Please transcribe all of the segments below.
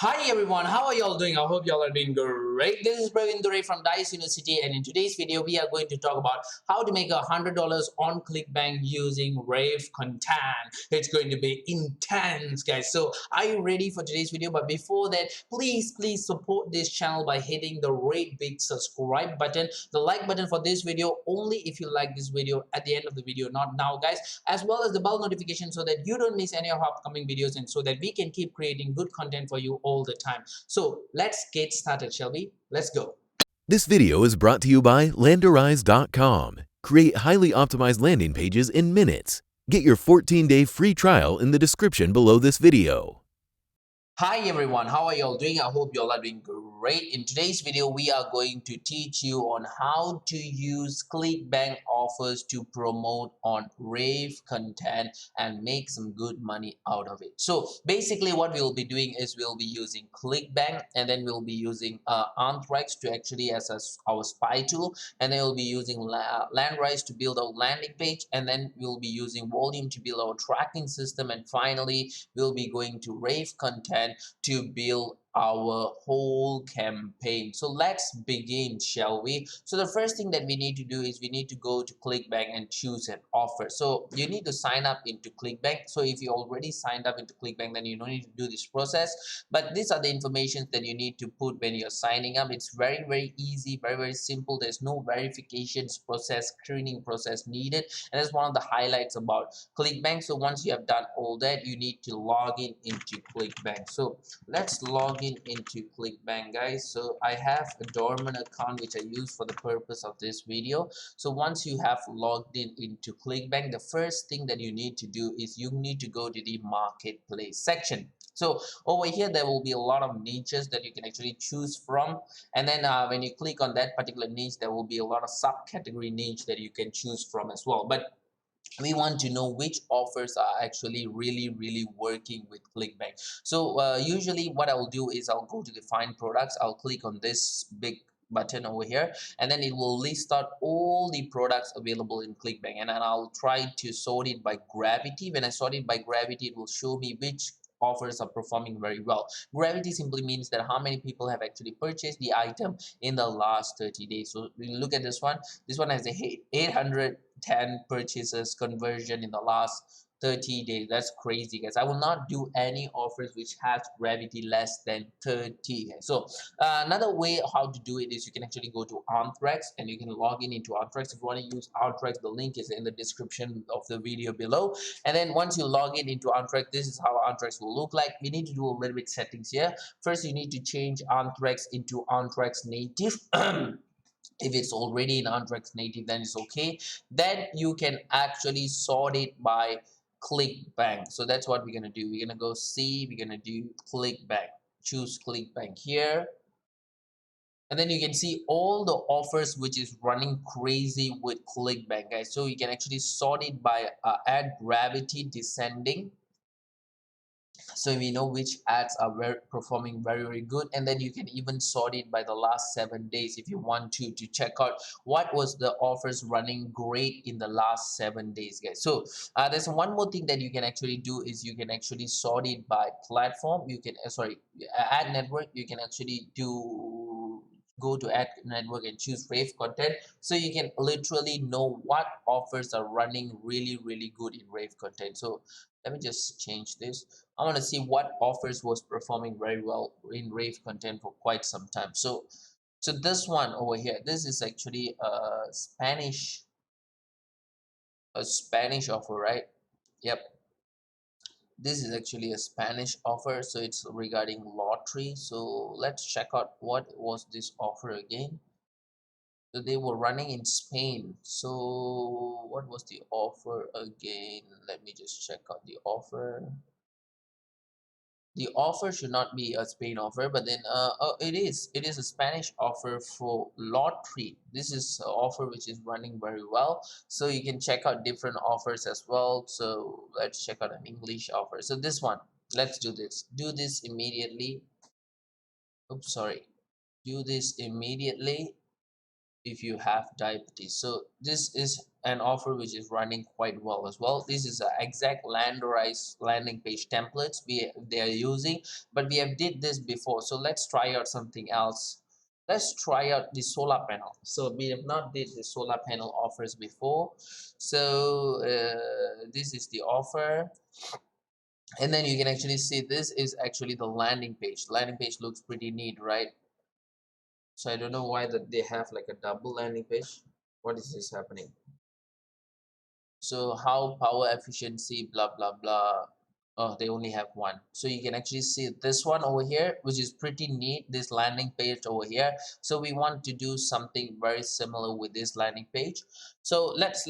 Hi everyone, how are y'all doing? I hope y'all are doing great. This is Praveen Dure from Dice University, and in today's video, we are going to talk about how to make $100 on Clickbank using RevContent. It's going to be intense, guys. So, are you ready for today's video? But before that, please support this channel by hitting the red big subscribe button, the like button for this video only if you like this video at the end of the video, not now, guys, as well as the bell notification so that you don't miss any of our upcoming videos and so that we can keep creating good content for you all the time. So let's get started, shall we? Let's go. This video is brought to you by Landerize.com. Create highly optimized landing pages in minutes. Get your 14-day free trial in the description below this video. Hi everyone, how are y'all doing? I hope y'all are doing great. In today's video, we are going to teach you on how to use Clickbank offers to promote on RevContent and make some good money out of it. So basically what we'll be doing is we'll be using Clickbank, and then we'll be using Anthrax to actually as our spy tool, and then we'll be using Landrise to build our landing page, and then we'll be using Volume to build our tracking system, and finally we'll be going to RevContent to build our whole campaign. So let's begin, shall we? So the first thing that we need to do is we need to go to Clickbank and choose an offer. So you need to sign up into Clickbank. So if you already signed up into Clickbank, then you don't need to do this process, but these are the information that you need to put when you're signing up. It's very easy, very simple. There's no verifications process, screening process needed, and that's one of the highlights about Clickbank. So once you have done all that, you need to log in into Clickbank. So let's log in into Clickbank, guys. So I have a dormant account which I use for the purpose of this video. So once you have logged in into Clickbank, the first thing that you need to do is you need to go to the marketplace section. So over here there will be a lot of niches that you can actually choose from, and then when you click on that particular niche, there will be a lot of subcategory niche that you can choose from as well. But we want to know which offers are actually really working with Clickbank. So usually what I'll do is I'll go to the find products, I'll click on this big button over here, and then it will list out all the products available in Clickbank, and then I'll try to sort it by gravity. When I sort it by gravity, it will show me which offers are performing very well. Gravity simply means that how many people have actually purchased the item in the last 30 days. So we look at this one. This one has a 810 purchases conversion in the last 30 days. That's crazy, guys. I will not do any offers which has gravity less than 30. So another way how to do it is you can actually go to Anthrax and you can log in into Anthrax. If you want to use Anthrax, the link is in the description of the video below. And then once you log in into Anthrax, this is how Anthrax will look like. We need to do a little bit settings here. First, you need to change Anthrax into Anthrax native. If it's already in Anthrax native, then it's okay. Then you can actually sort it by Clickbank. So that's what we're gonna do. We're gonna go see, we're gonna do Clickbank. Choose Clickbank here, and then you can see all the offers which is running crazy with Clickbank, guys. So you can actually sort it by ad gravity descending, so we know which ads are performing very good, and then you can even sort it by the last 7 days if you want to check out what was the offers running great in the last 7 days, guys. So there's one more thing that you can actually do is you can actually sort it by platform. You can sorry, ad network. You can actually do go to ad network and choose RevContent, so you can literally know what offers are running really good in RevContent. So let me just change this. I want to see what offers was performing very well in RevContent for quite some time. So this one over here, this is actually a Spanish offer, right? Yep, this is actually a Spanish offer, so it's regarding lottery. So let's check out what was this offer again. So they were running in Spain. So what was the offer again? Let me just check out the offer. The offer should not be a Spain offer, but then it is a Spanish offer for lottery. This is an offer which is running very well, so you can check out different offers as well. So let's check out an English offer. So this one, let's do this immediately. Oops, sorry, do this immediately. if you have diabetes. So this is an offer which is running quite well as well. This is an exact landerize landing page templates they are using, but we have did this before. So let's try out something else. Let's try out the solar panel. So we have not did the solar panel offers before. So this is the offer, and then you can actually see this is actually the landing page. Landing page looks pretty neat, right? So I don't know why that they have like a double landing page. What is this happening? So how power efficiency, blah blah blah. Oh, they only have one. So you can actually see this one over here, which is pretty neat. This landing page over here. So we want to do something very similar with this landing page. So let's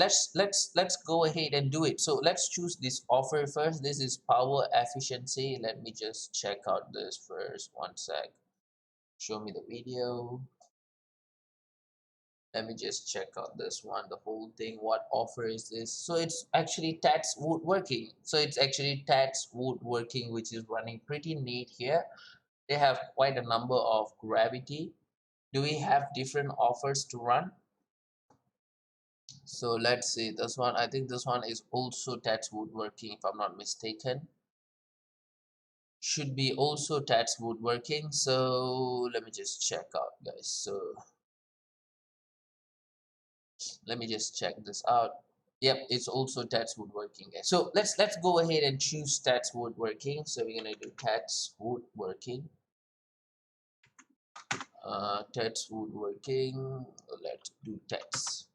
go ahead and do it. So let's choose this offer first. This is power efficiency. Let me just check out this first. One sec. Show me the video. Let me just check out this one, the whole thing. What offer is this? So it's actually tax woodworking. So it's actually tax woodworking, which is running pretty neat here. They have quite a number of gravity. Do we have different offers to run? So let's see this one. I think this one is also tax woodworking, if I'm not mistaken. Should be also tax woodworking. So let me just check out, guys. So let me just check this out. Yep, it's also Tats Woodworking, guys. So let's go ahead and choose Tats Woodworking. So we're gonna do Tats Woodworking. Tats Woodworking. Let's do Tats.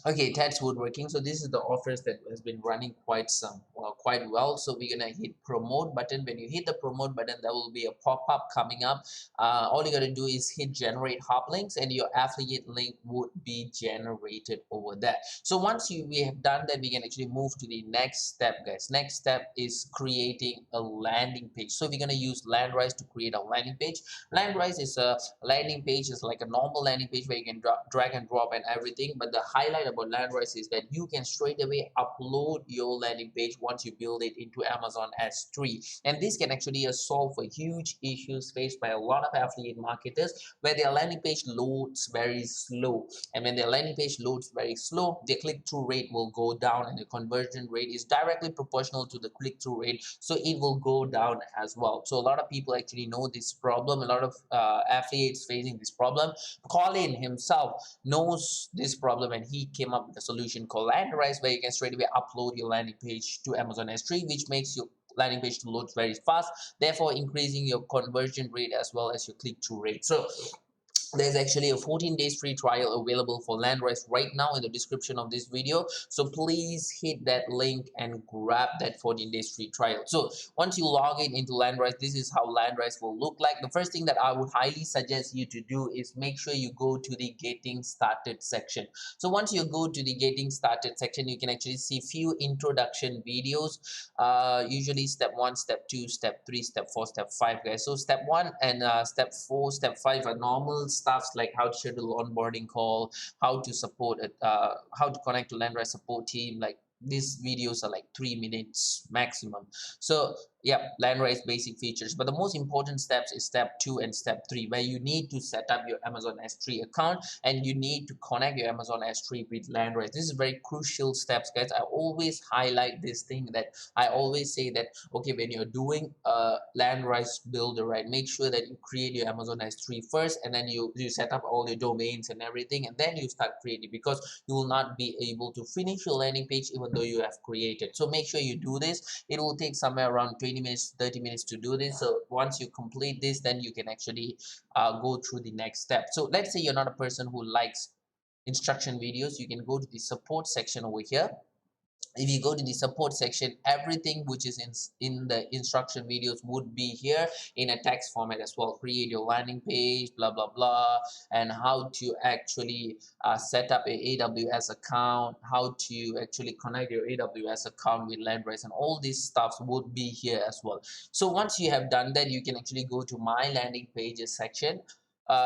Okay, Ted's woodworking. So this is the offers that has been running quite well. So we're gonna hit promote button. When you hit the promote button, there will be a pop-up coming up. All you gotta do is hit generate hop links, and your affiliate link would be generated over there. So once we have done that, we can actually move to the next step, guys. Next step is creating a landing page. So we're gonna use Landrise to create a landing page. Landrise is a landing page, is like a normal landing page where you can drag and drop and everything, but the highlight about Landrise is that you can straight away upload your landing page once you build it into Amazon S3, and this can actually solve for huge issues faced by a lot of affiliate marketers where their landing page loads very slow, and when their landing page loads very slow, their click-through rate will go down, and the conversion rate is directly proportional to the click-through rate, so it will go down as well. So a lot of people actually know this problem. A lot of affiliates facing this problem. Colin himself knows this problem, and he came up with a solution called Landrise, where you can straight away upload your landing page to Amazon S3, which makes your landing page to load very fast, therefore increasing your conversion rate as well as your click-through rate. So there's actually a 14 days free trial available for Landrise right now in the description of this video. So please hit that link and grab that 14 days free trial. So once you log in into Landrise, this is how Landrise will look like. The first thing that I would highly suggest you to do is make sure you go to the getting started section. So once you go to the getting started section, you can actually see few introduction videos. Usually step 1, step 2, step 3, step 4, step 5, guys. So step 1 and step 4, step 5 are normal stuffs like how to schedule onboarding call, how to support it, how to connect to Landrise support team. Like these videos are like 3 minutes maximum. So yeah, Landrise basic features. But the most important steps is step 2 and step 3, where you need to set up your Amazon S3 account and you need to connect your Amazon S3 with Landrise. This is very crucial steps, guys. I always highlight this thing, that I always say that okay, when you're doing a Landrise builder, right, make sure that you create your Amazon S3 first, and then you set up all your domains and everything, and then you start creating, because you will not be able to finish your landing page even though you have created. So make sure you do this. It will take somewhere around 20 minutes, 30 minutes to do this. So once you complete this, then you can actually go through the next step. So let's say you're not a person who likes instruction videos. You can go to the support section over here. If you go to the support section, everything which is in the instruction videos would be here in a text format as well. Create your landing page, blah blah blah, and how to actually set up a AWS account, how to actually connect your AWS account with Landrise, and all these stuffs would be here as well. So once you have done that, you can actually go to my landing pages section.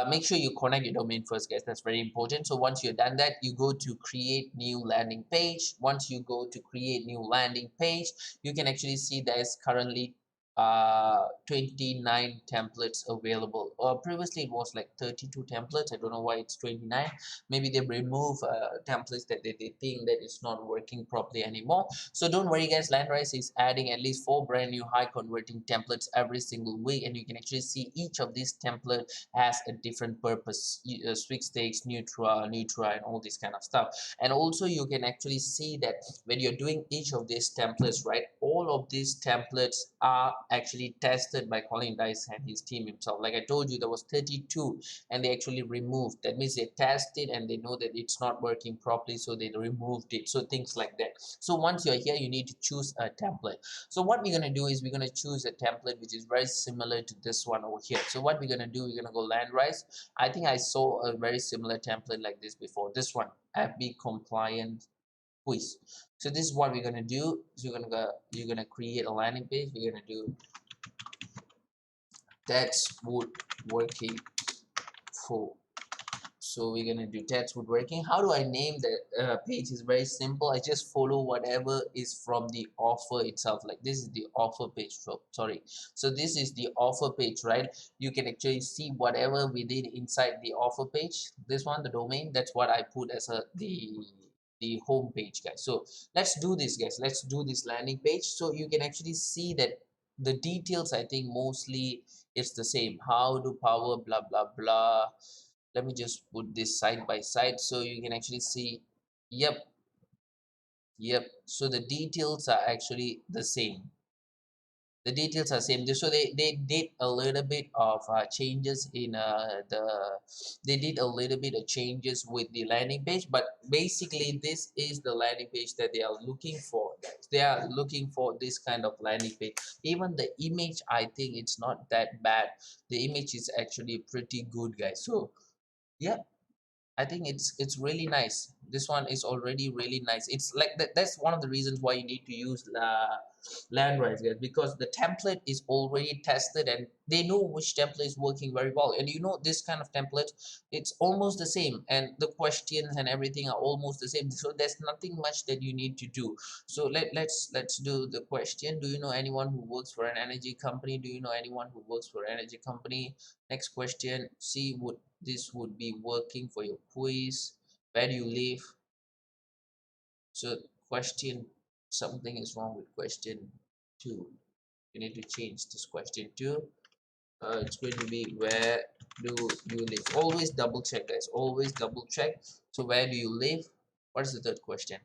Make sure you connect your domain first, guys. That's very important. So once you've done that, you go to create new landing page. Once you go to create new landing page, you can actually see there's currently 29 templates available. previously it was like 32 templates. I don't know why it's 29. Maybe they remove templates that they think that it's not working properly anymore. So don't worry guys, Landrise is adding at least 4 brand new high converting templates every single week, and you can actually see each of these templates has a different purpose. Sweepstakes, neutral, and all this kind of stuff. And also you can actually see that when you're doing each of these templates, right, all of these templates are actually tested by Colin Dice and his team himself. Like I told you, there was 32 and they actually removed. That means they tested and they know that it's not working properly, so they removed it. So things like that. So once you're here, you need to choose a template. So what we're going to do is we're going to choose a template which is very similar to this one over here. So what we're going to do, we're going to go Landrise. I think I saw a very similar template like this before. This one, FB compliant quiz. So this is what we're going to do. So you're going to create a landing page. We're going to do that's woodworking for. So we're gonna do that's woodworking. How do I name the page? Is very simple. I just follow whatever is from the offer itself. Like this is the offer page. So sorry. So this is the offer page, right? You can actually see whatever we did inside the offer page. This one, the domain. That's what I put as the home page, guys. So let's do this, guys. Let's do this landing page. So you can actually see that the details, I think mostly it's the same. How to power blah blah blah. Let me just put this side by side so you can actually see. Yep, yep. So the details are actually the same. The details are same. So they did a little bit of changes in they did a little bit of changes with the landing page, but basically this is the landing page that they are looking for, guys. They are looking for this kind of landing page. Even the image, I think it's not that bad. The image is actually pretty good, guys. So yeah, I think it's really nice. This one is already really nice. It's like that's one of the reasons why you need to use Landrise, guys, because the template is already tested and they know which template is working very well. And you know this kind of template, it's almost the same, and the questions and everything are almost the same. So there's nothing much that you need to do. So let's do the question. Do you know anyone who works for an energy company? Do you know anyone who works for an energy company? Next question. See, would this would be working for your quiz? Where do you live? So question, something is wrong with question 2. You need to change this question 2. It's going to be where do you live? Always double check, guys. Always double check. So where do you live? What is the third question?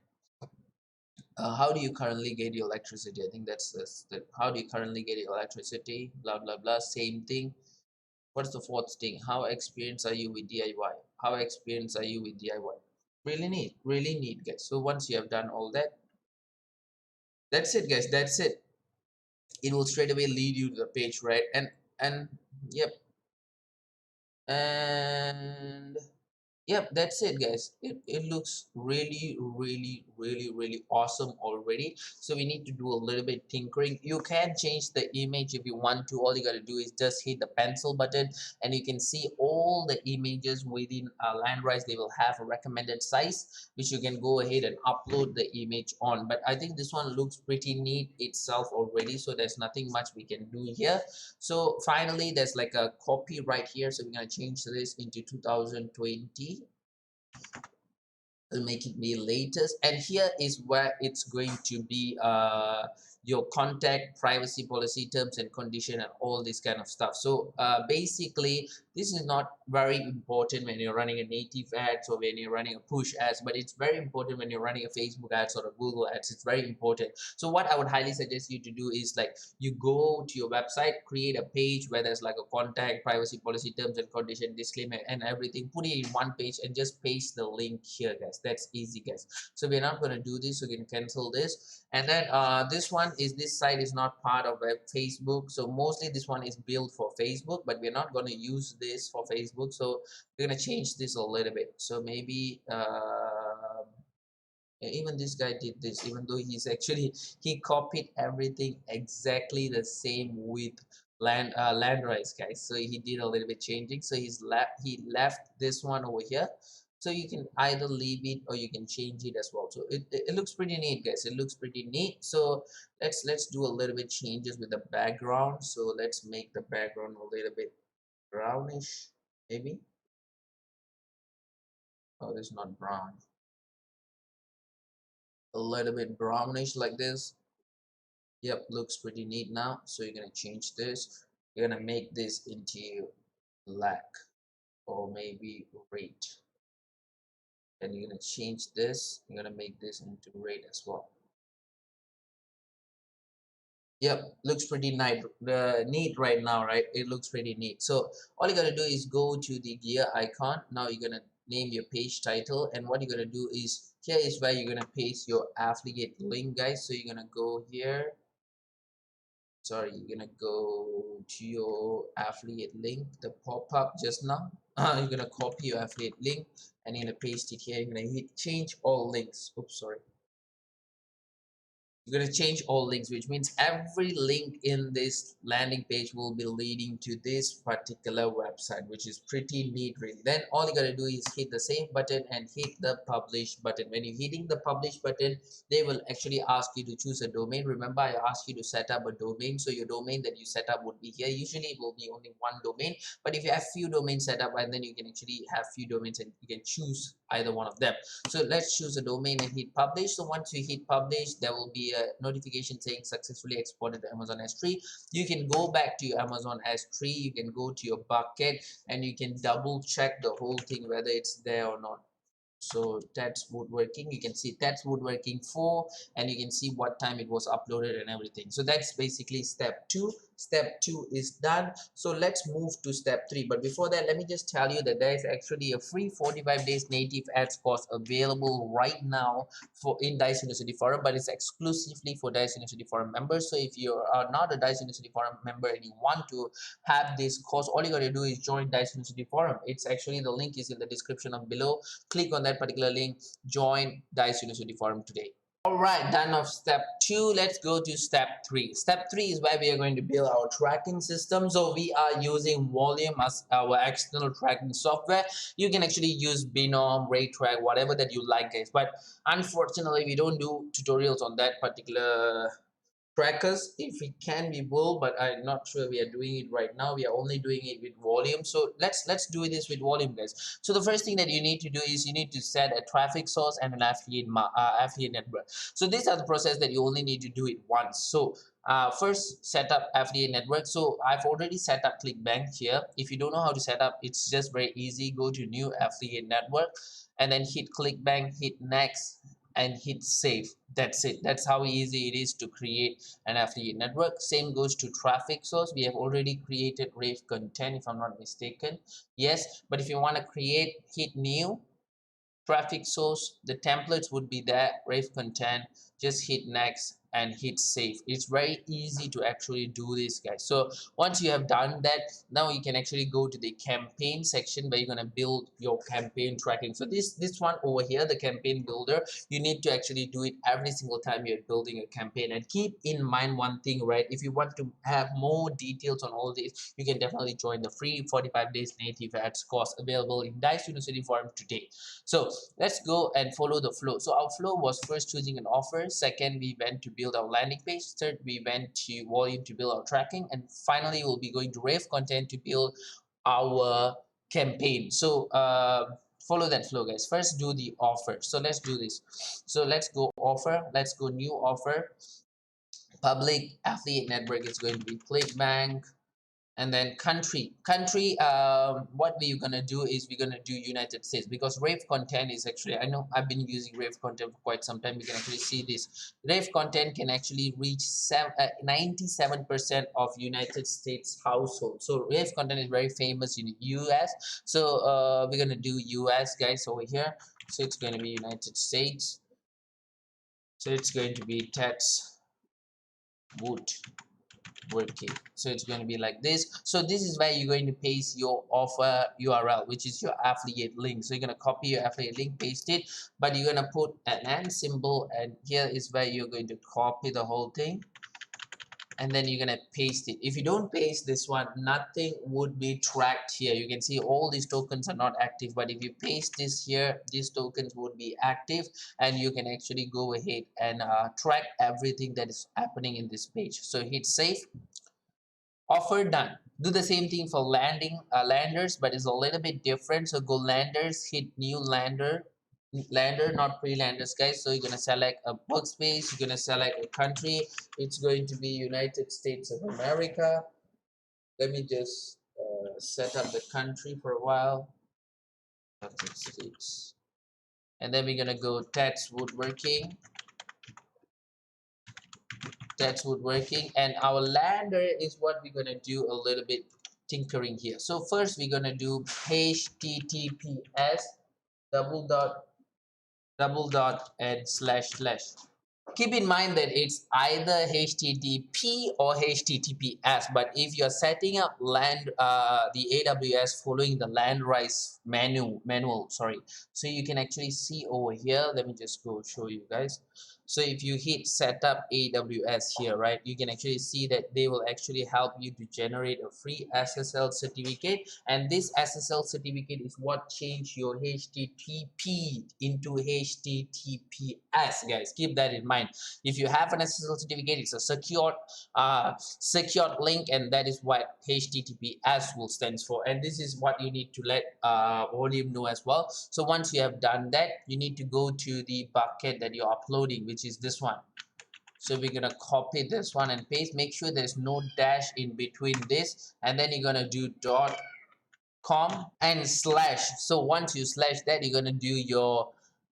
How do you currently get your electricity? I think that's the how do you currently get your electricity? Blah blah blah. Same thing. What's the fourth thing? How experienced are you with DIY? How experienced are you with DIY? Really neat, guys. So once you have done all that, that's it, guys. That's it. It will straight away lead you to the page, right? And yep, and yep, that's it, guys. It looks really awesome already. So we need to do a little bit tinkering. You can change the image if you want to. All you got to do is just hit the pencil button and you can see all the images within Landrise. They will have a recommended size which you can go ahead and upload the image on. But I think this one looks pretty neat itself already, so there's nothing much we can do here. So finally there's like a copy right here, so we're going to change this into 2020. Will make it be latest, and here is where it's going to be your contact privacy policy, terms and condition, and all this kind of stuff. So basically this is not very important when you're running a native ads or when you're running a push ads, but it's very important when you're running a Facebook ads or a Google ads. It's very important. So what I would highly suggest you to do is like you go to your website, create a page where there's like a contact privacy policy, terms and condition, disclaimer and everything. Put it in one page and just paste the link here, guys. That's easy, guys. So we're not going to do this, so we can cancel this. And then this one is, this site is not part of Facebook, so mostly this one is built for Facebook, but we're not going to use this for Facebook. So we're going to change this a little bit. So maybe even this guy did this, even though he's actually he copied everything exactly the same with Landrise, guys. So he did a little bit changing. So he left this one over here. So you can either leave it or you can change it as well. So it looks pretty neat, guys. It looks pretty neat. So let's do a little bit changes with the background. So let's make the background a little bit brownish, maybe. Oh, it's not brown. A little bit brownish like this. Yep, looks pretty neat now. So you're gonna change this. You're gonna make this into black or maybe red. And you're gonna change this. You're gonna make this into red as well. Yep, looks pretty neat right now, right? It looks pretty neat. So all you gotta do is go to the gear icon. Now you're gonna name your page title, and what you're gonna do is here is where you're gonna paste your affiliate link, guys. So you're gonna go here. Sorry, you're gonna go to your affiliate link, the pop-up just now. You're gonna copy your affiliate link and you're gonna paste it here. You're gonna hit change all links. Oops, sorry. You're going to change all links, which means every link in this landing page will be leading to this particular website, which is pretty neat, really. Then all you got to do is hit the save button and hit the publish button. When you're hitting the publish button, they will actually ask you to choose a domain. Remember, I asked you to set up a domain. So your domain that you set up would be here. Usually it will be only one domain, but if you have few domains set up, and then you can actually have few domains and you can choose either one of them. So let's choose a domain and hit publish. So once you hit publish, there will be a notification saying successfully exported to Amazon S3. You can go back to your Amazon S3. You can go to your bucket and you can double check the whole thing whether it's there or not. So that's woodworking. You can see that's woodworking 4, and you can see what time it was uploaded and everything. So that's basically step 2. Step 2 is done. So let's move to step 3. But before that, let me just tell you that there is actually a free 45 days native ads course available right now for in Dice University Forum, but it's exclusively for Dice University Forum members. So if you are not a Dice University Forum member and you want to have this course, all you got to do is join Dice University Forum. It's actually, the link is in the description of below. Click on that particular link, join Dice University Forum today. All right, done of step 2. Let's go to step 3. Step 3 is where we are going to build our tracking system. So we are using Volume as our external tracking software. You can actually use Binom, Raytrack, whatever that you like, guys. But unfortunately, we don't do tutorials on that particular trackers. If it can, we will, but I'm not sure we are doing it right now. We are only doing it with Volume. So let's do this with Volume, guys. So the first thing that you need to do is you need to set a traffic source and an affiliate network. So these are the process that you only need to do it once. So first, set up affiliate network. So I've already set up Clickbank here. If you don't know how to set up, it's just very easy. Go to new affiliate network and then hit Clickbank, hit next, and hit save. That's it. That's how easy it is to create an affiliate network. Same goes to traffic source. We have already created RevContent, if I'm not mistaken. Yes, but if you want to create, hit new traffic source. The templates would be there. RevContent. Just hit next and hit save. It's very easy to actually do this, guys. So once you have done that, now you can actually go to the campaign section where you're going to build your campaign tracking. So this one over here, the campaign builder, you need to actually do it every single time you're building a campaign. And keep in mind one thing, right? If you want to have more details on all this, you can definitely join the free 45 days native ads course available in Dice University Forum today. So let's go and follow the flow. So our flow was first choosing an offer. Second, we went to build our landing page. Third, we went to Volume to build our tracking. And finally, we'll be going to RevContent to build our campaign. So follow that flow, guys. First, do the offer. So let's do this. So let's go offer. Let's go new offer. Public affiliate network is going to be Clickbank. And then country, what we're gonna do is we're gonna do United States, because RevContent is actually, I know I've been using RevContent for quite some time. You can actually see this. RevContent can actually reach 97% of United States households. So RevContent is very famous in the US. So we're gonna do US, guys, over here. So it's going to be United States. So it's going to be Tex Wood working. So it's going to be like this. So this is where you're going to paste your offer URL, which is your affiliate link. So you're going to copy your affiliate link, paste it, but you're going to put an and symbol, and here is where you're going to copy the whole thing, and then you're going to paste it. If you don't paste this one, nothing would be tracked here. You can see all these tokens are not active, but if you paste this here, these tokens would be active, and you can actually go ahead and track everything that is happening in this page. So hit save. Offer done. Do the same thing for landers, but it's a little bit different. So go landers, hit new lander, not pre-landers, guys. So you're gonna select a workspace, you're gonna select a country. It's going to be United States of America. Let me just set up the country for a while. United States. And then we're gonna go text woodworking, and our lander is what we're gonna do a little bit tinkering here. So first we're gonna do https double dot and slash slash. Keep in mind that it's either HTTP or HTTPS, but if you're setting up the AWS following the landrise manual, sorry, so you can actually see over here. Let me just go show you guys. So if you hit setup AWS here, right, you can actually see that they will actually help you to generate a free SSL certificate, and this SSL certificate is what changed your HTTP into HTTPS, guys. Keep that in mind. If you have an SSL certificate, it's a secured link, and that is what HTTPS will stands for. And this is what you need to let Volume know as well. So once you have done that, you need to go to the bucket that you're uploading, which is this one. So we're gonna copy this one and paste. Make sure there's no dash in between this, and then you're gonna do .com and slash. So once you slash that, you're gonna do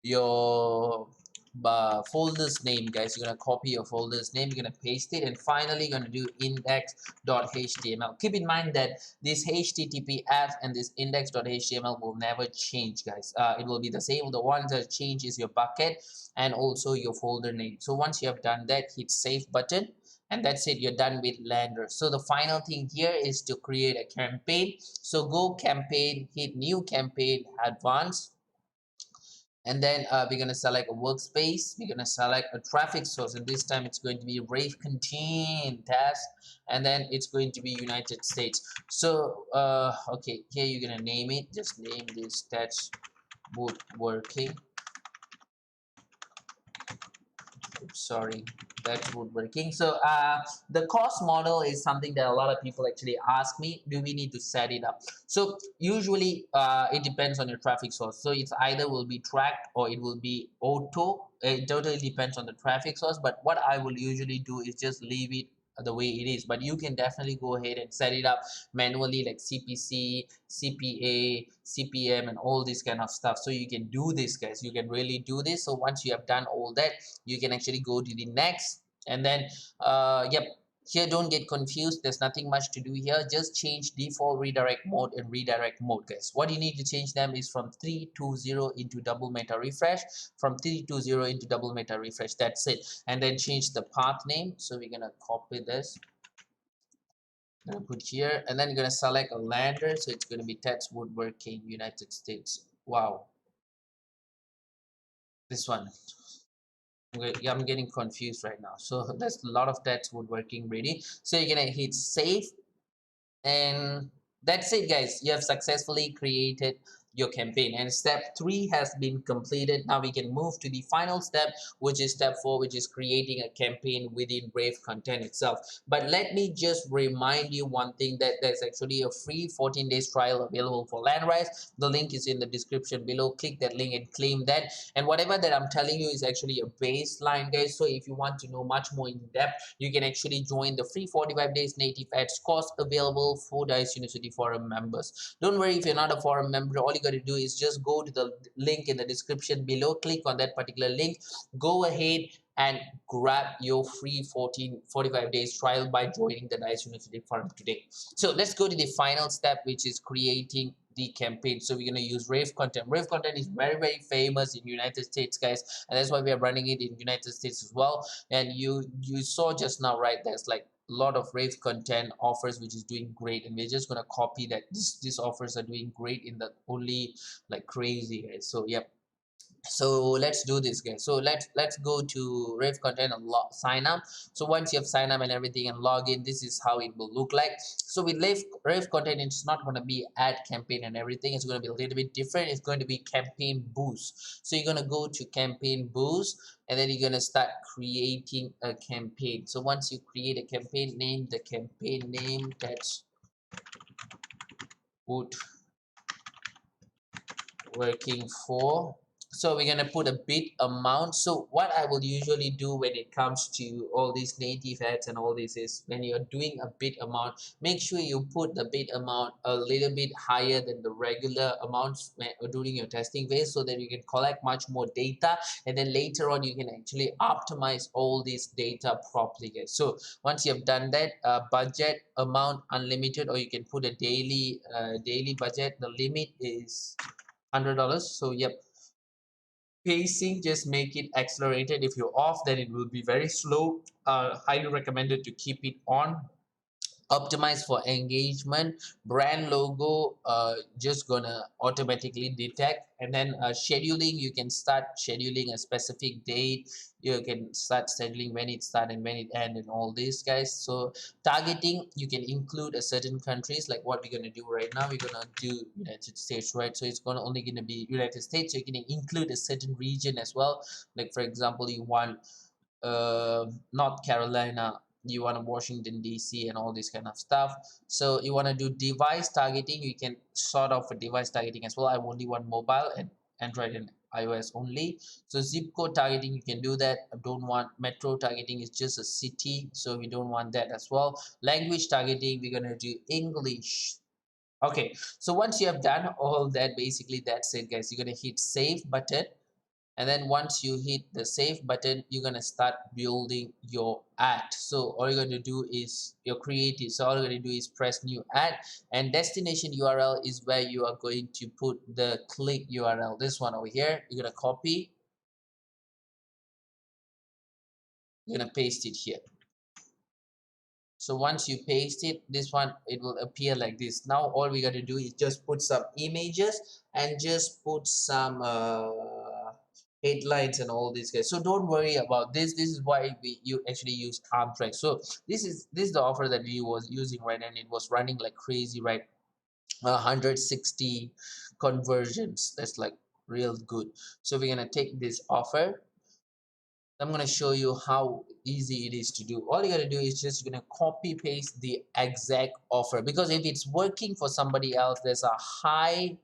your folder's name, guys. You're gonna copy your folder's name, you're gonna paste it, and finally you're gonna do index.html. Keep in mind that this https and this index.html will never change, guys. It will be the same. The one that change is your bucket and also your folder name. So once you have done that, hit save button, and that's it. You're done with lander. So the final thing here is to create a campaign. So go campaign, hit new campaign, advanced, and then we're going to select a workspace. We're going to select a traffic source, and this time it's going to be RevContent test, and then it's going to be United States. So okay, here you're going to name it. Just name this test woodworking. Sorry, that's woodworking. So the cost model is something that a lot of people actually ask me, do we need to set it up? So usually it depends on your traffic source. So it's either will be tracked or it will be auto. It totally depends on the traffic source, but what I will usually do is just leave it the way it is. But you can definitely go ahead and set it up manually, like CPC, CPA, CPM, and all this kind of stuff. So you can do this, guys. You can really do this. So once you have done all that, you can actually go to the next, and then yep, here don't get confused, there's nothing much to do here. Just change default redirect mode and redirect mode, guys. What you need to change them is from 320 into double meta refresh, from 320 into double meta refresh. That's it. And then change the path name. So we're gonna copy this, gonna put here, and then you're gonna select a lander. So it's gonna be text woodworking United States. Wow, this one. Okay, I'm getting confused right now. So there's a lot of text woodworking ready. So you're gonna hit save, and that's it, guys. You have successfully created your campaign, and step 3 has been completed. Now we can move to the final step, which is step 4, which is creating a campaign within RevContent itself. But let me just remind you one thing, that there's actually a free 14 days trial available for Landrise. The link is in the description below. Click that link and claim that. And whatever that I'm telling you is actually a baseline, guys. So if you want to know much more in depth, you can actually join the free 45 days native ads course available for Dice University Forum members. Don't worry if you're not a forum member. All you got to do is just go to the link in the description below, click on that particular link, go ahead and grab your free 45 days trial by joining the Dice University Forum today. So let's go to the final step, which is creating the campaign. So we're going to use RevContent. RevContent is very, very famous in United States, guys, and that's why we are running it in United States as well. And you saw just now, right, there's like a lot of RevContent offers which is doing great, and we're just going to copy that. These offers are doing great in the only like crazy, guys. So yep, so let's do this, guys. So let's go to RevContent and sign up. So once you have signed up and everything and log in, this is how it will look like. So with RevContent, it's not going to be ad campaign and everything. It's going to be a little bit different. It's going to be campaign boost. So you're going to go to campaign boost, and then you're going to start creating a campaign. So once you create a campaign, name the campaign name, that's would working for. So we're gonna put a bid amount. So what I will usually do when it comes to all these native ads and all this is when you're doing a bid amount, make sure you put the bid amount a little bit higher than the regular amounts during your testing phase, so that you can collect much more data, and then later on you can actually optimize all this data properly, guys. So once you have done that, budget amount unlimited, or you can put a daily budget. The limit is $100. So yep, pacing, just make it accelerated. If you're off, then it will be very slow. Highly recommended to keep it on. Optimize for engagement. Brand logo, just gonna automatically detect. And then scheduling, you can start scheduling a specific date. You can start scheduling when it start and when it end and all this, guys. So targeting, you can include a certain countries, like what we're gonna do right now. We're gonna do United States, right? So it's gonna only gonna be United States. So you can include a certain region as well. Like for example, you want North Carolina, you want Washington DC and all this kind of stuff. So you want to do device targeting, you can sort of a device targeting as well. I only want mobile and Android and iOS only. So zip code targeting, you can do that. I don't want metro targeting, it's just a city, so we don't want that as well. Language targeting, we're going to do English. Okay, so once you have done all that, basically that's it, guys. You're going to hit save button, and then once you hit the save button, you're gonna start building your ad. So all you're gonna do is your creative. So all you're gonna do is press new ad, and destination URL is where you are going to put the click URL. This one over here, you're gonna copy, you're gonna paste it here. So once you paste it, this one, it will appear like this. Now all we got to do is just put some images and just put some headlines and all these guys. So don't worry about this. This is why you actually use Amtrak. So this is the offer that we was using, right, and it was running like crazy, right? 160 conversions. That's like real good. So we're gonna take this offer. I'm going to show you how easy it is to do. All you got to do is just going to copy paste the exact offer, because if it's working for somebody else, there's a high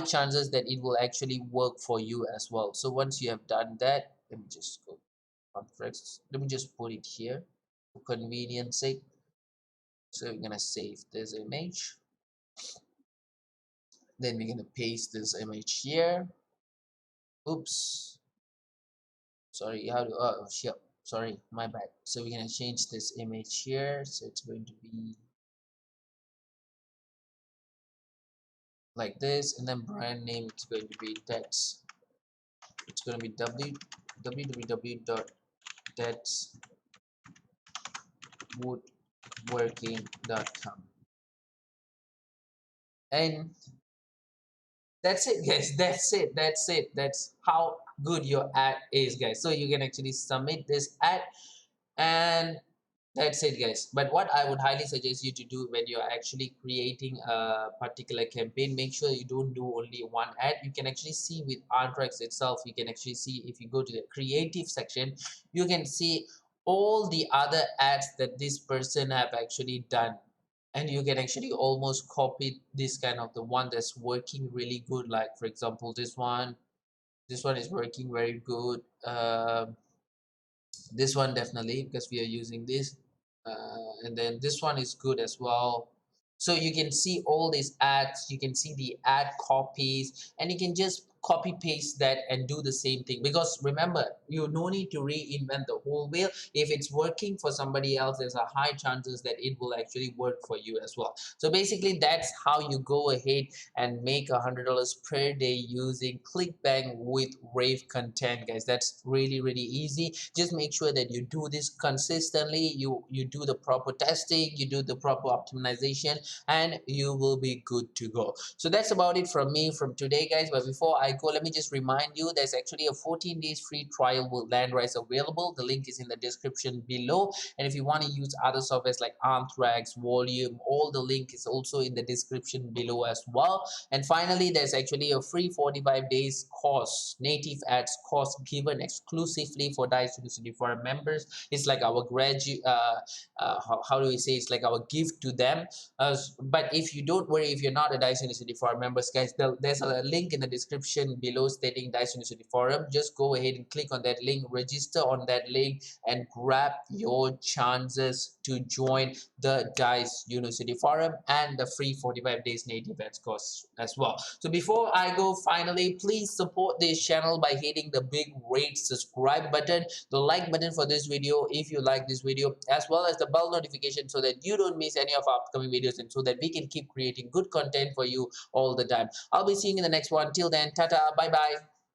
chances that it will actually work for you as well. So once you have done that, let me just go conference. Let me just put it here for convenience sake. So we're going to save this image. Then we're going to paste this image here. Oops. Sorry, how do, oh shit, sorry, my bad. So we're gonna change this image here, so it's going to be like this, and then brand name, it's going to be Dets. It's going to be www.detswoodworking.com, and that's it, guys. That's how good your ad is, guys. So you can actually submit this ad, and that's it, guys. But what I would highly suggest you to do when you're actually creating a particular campaign, make sure you don't do only one ad. You can actually see with Artrax itself, you can actually see, if you go to the creative section, you can see all the other ads that this person have actually done, and you can actually almost copy this kind of the one that's working really good. Like for example, this one is working very good. This one definitely, because we are using this, and then this one is good as well. So you can see all these ads, you can see the ad copies, and you can just copy paste that and do the same thing, because remember, you no need to reinvent the whole wheel. If it's working for somebody else, there's a high chances that it will actually work for you as well. So basically that's how you go ahead and make $100 per day using Clickbank with RevContent, guys. That's really easy. Just make sure that you do this consistently. You do the proper testing, you do the proper optimization, and you will be good to go. So that's about it from me from today, guys. But before I code, let me just remind you there's actually a 14 days free trial with Landrise available. The link is in the description below. And if you want to use other softwares like Anthrax, Volume, all the link is also in the description below as well. And finally, there's actually a free 45 days course, native ads course given exclusively for Dice University Forum members. It's like our how do we say, it's like our gift to them. But if you don't worry, if you're not a Dice University Forum members, guys, there's a link in the description below stating Dice University Forum. Just go ahead and click on that link, register on that link, and grab your chances to join the Dice University Forum and the free 45 days native ads course as well. So before I go, finally, please support this channel by hitting the big red subscribe button, the like button for this video if you like this video, as well as the bell notification so that you don't miss any of our upcoming videos, and so that we can keep creating good content for you all the time. I'll be seeing you in the next one. Till then, tata, bye bye.